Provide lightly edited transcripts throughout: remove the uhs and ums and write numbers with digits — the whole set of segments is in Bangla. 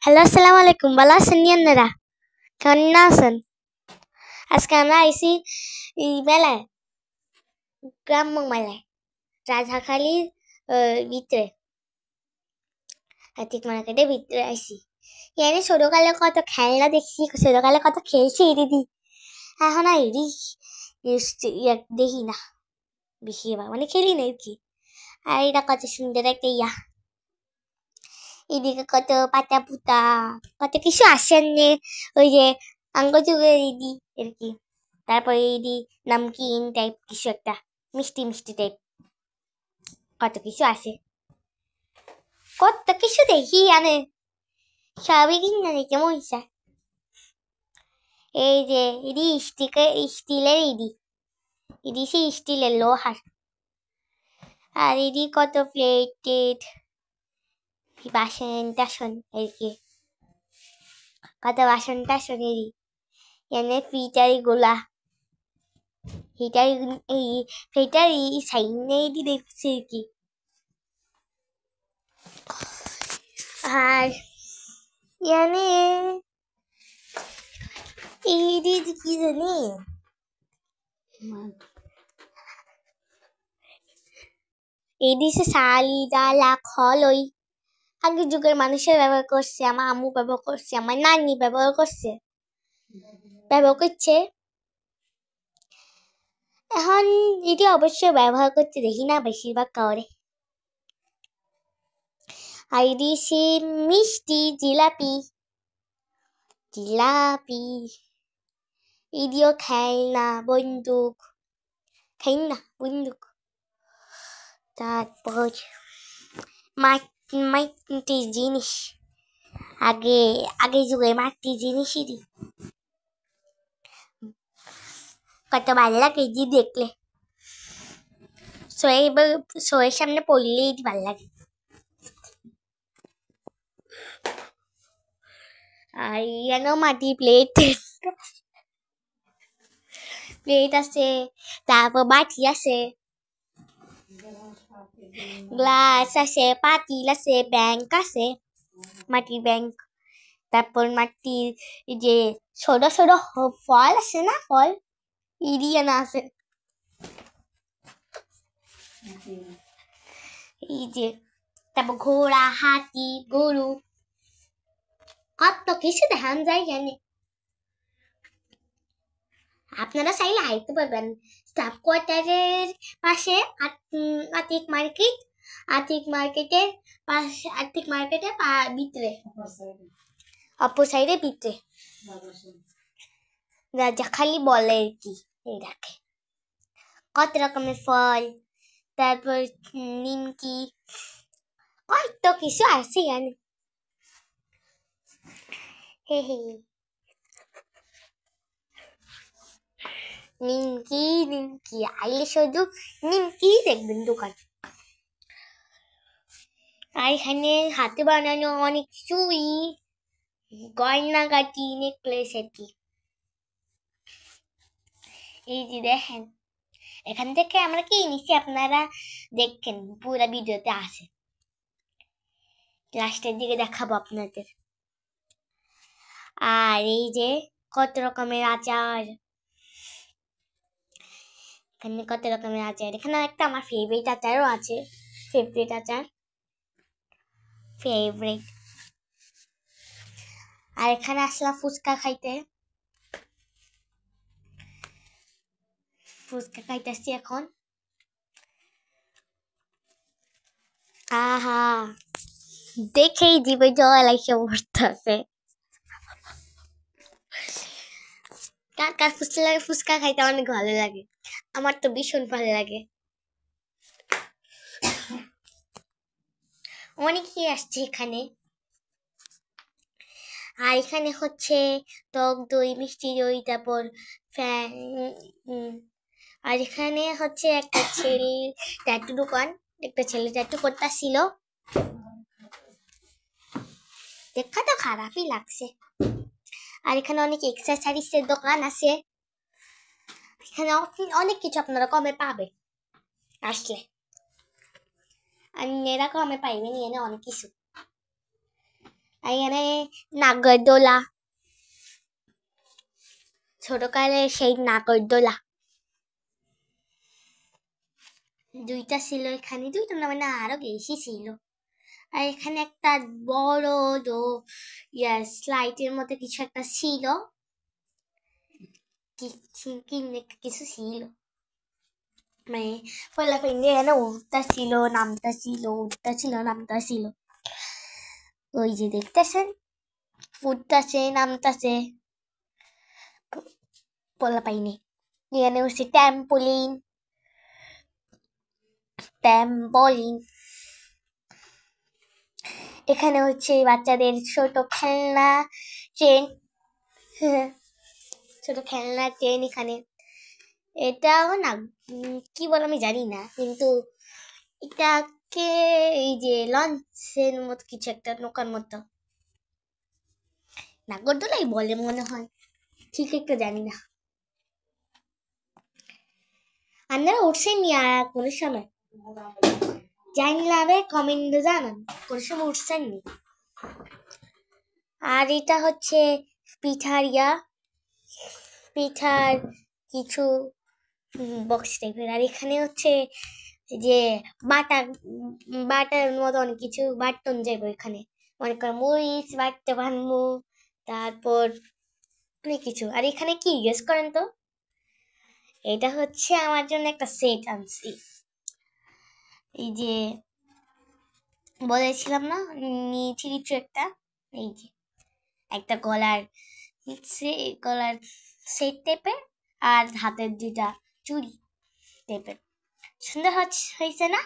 হ্যালো, আসসালামু আলাইকুম। ভালো আছেন আপনারা? কেমন আছেন? আজকে আমরা আইছি এই মেলায়, গ্রাম্য মেলায়, রাজাখালীর ভিতরে, হাতিক মার্কেটের ভিতরে আইছি। এখানে ছোটকালে কত খেলনা দেখছি, ছোটকালে কত খেলছি দিদি। এখন আর এডি দেখি না বেশিরভাগ, মানে খেলি না আর কি। আর এটা কত সুন্দর একটা এদিকে কত পাতা পুতা, কত কিছু আসেন নে, ওই যে আঙ্গযুগের ইদি আর কি। তারপরে ইদি নামকিন টাইপ কিছু একটা, মিষ্টি মিষ্টি টাইপ কত কিছু আছে, কত কিছু দেখি আনে, সবই কিনে দেখে মহিষা। এই যে ইদি স্টিলের ইদি সে স্টিলের লোহার। আর ইদি কত প্লেটেড বাসন টাসন আর কি, কত বাসন টাসন এরই এনে ফিটারি গোলা হিটার সাইনে এটি দেখছি আর কি। আর ইয়ানে এইটি কি জানি, এইটি সে শালি ডালা খল, ওই আগের যুগের মানুষের ব্যবহার করছে, আমার আম্মু ব্যবহার করছে, আমার নানি ব্যবহার করছে, ব্যবহার করছে। এখন এটি অবশ্যই ব্যবহার করতে দেখি না বেশিরভাগ কাউরে। আর এটি সে মিষ্টি জিলাপি জিলাপি, এদিও খেলনা বন্দুক, খেলনা বন্দুক। তারপর মাটির জিনিস, আগে যুগে মাটির জিনিসই কত ভালো লাগে যে দেখলে, শোয়ের সামনে পড়লেই ভালো লাগে। আর ইয়ানো মাটির প্লেট আছে, তারপর বাটি আছে, গ্লাস আছে, পাতিল আছে, ব্যাংক আছে, মাটির ব্যাংক। তারপর মাটির যে ছোট ছোট ফল আছে না, ফল ইরিয়ানা আছে, এই যে। তারপর ঘোড়া, হাতি, গরু, কত কিছু দেখান যায় জানে। আপনারা চাইলে আইতে পারবেন স্টাফ কোয়ার্টারের পাশে, আতিক মার্কেটের পাশে, আতিক মার্কেটের ভিতরে, অপর সাইডে ভিতরে, রাজাখালী বলে আর কি। এই রাখে কত রকমের ফল, তারপর নিমকি, কত কিছু আছে জানে। হে হে, নিমকি আইলে শুধু নিমকি দেখবেন দোকান। আর এখানে হাতে বানানো অনেক চুড়ি, গয়নাগাটি, নেকলেস আর কি। এই যে দেখেন, এখান থেকে আমরা কি নিচ্ছি আপনারা দেখেন, পুরো ভিডিওতে আছে, লাস্টের দিকে দেখাবো আপনাদের। আর এই যে কত রকমের আচার, এখানে কত রকমের আচার, এখানে একটা আমার ফেভারিট আচারও আছে, ফেভারিট আচার, ফেভারিট। আর এখানে আসলাম ফুচকা খাইতে, ফুচকা খাইতেছি এখন। আহা, দেখেই জিভে জল এসে পড়তেছে। কার কার ফুচকা খাইতে অনেক ভালো লাগে, আমার তো ভীষণ ভালো লাগে। অনেকেই আসছে এখানে। আর এখানে হচ্ছে টক দই, মিষ্টি দই, তারপর আর এখানে হচ্ছে একটা ছেলে ট্যাটু দোকান, একটা ছেলে ট্যাটু করতেছিল, দেখা তো খারাপই লাগছে। আর এখানে অনেক এক্সেসরিজের দোকান আছে, এখানে অনেক কিছু আপনারা কমে পাবে আসলে, আর এরা কমে পাইবেন এনে অনেক কিছু। আর এখানে নাগরদোলা, ছোটকালে সেই নাগরদোলা দুইটা ছিল এখানে, দুইটা না মানে আরো বেশি ছিল। আর এখানে একটা বড় স্লাইডের মধ্যে কিছু একটা ছিল, কিছু ছিল মানে ফলাফল এখানে উঠতা ছিল, নামতা ছিল, উঠতা ছিল, নামতা ছিল। ওই যে দেখতেছেন উঠতাছে নামতাছে পোলা পাইনি। এখানে হচ্ছে ট্যাম্পোলিন, এখানে হচ্ছে বাচ্চাদের ছোট খেলনা ট্রেন, ছোট খেলনা ট্রেন এখানে। এটাও না কি বল আমি জানি না, কিন্তু এটাকে এই যে লঞ্চের মতো কিছু একটা, নৌকার মতো, নাগরদোলাই বলে মনে হয়, ঠিক একটা জানি না। আপনারা উঠছেন নি আর কোনো সময়? জানলে কমেন্টে জানান কোনো সময় উঠছেন নি। আর এটা হচ্ছে পিঠার কিছু বক্স টাইপের। আর এখানে হচ্ছে যে বাটার মতো অনেক কিছু বাটন যাইব, এখানে মনে করেন মরিচ বাটতে বানবো, তারপর অনেক কিছু। আর এখানে কি গেস করেন তো? এটা হচ্ছে আমার জন্য একটা সেট আনছি, এই যে বলেছিলাম না নিচে কিছু একটা, এই যে একটা গলার সেট টাইপের আর হাতের দুইটা চুড়ি টাইপের। সুন্দর হয়েছে না?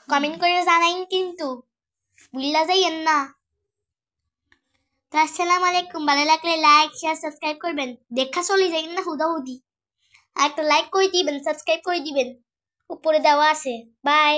কমেন্ট করে জানাইন কিন্তু ভুল্লা যাইয়েন না। তো আসসালামু আলাইকুম, ভালো লাগলে লাইক শেয়ার সাবস্ক্রাইব করবেন, দেখা চলে যাইন না হুদাহুদি, আর একটা লাইক করে দিবেন, সাবস্ক্রাইব করে দিবেন, উপরে দেওয়া আছে। বাই।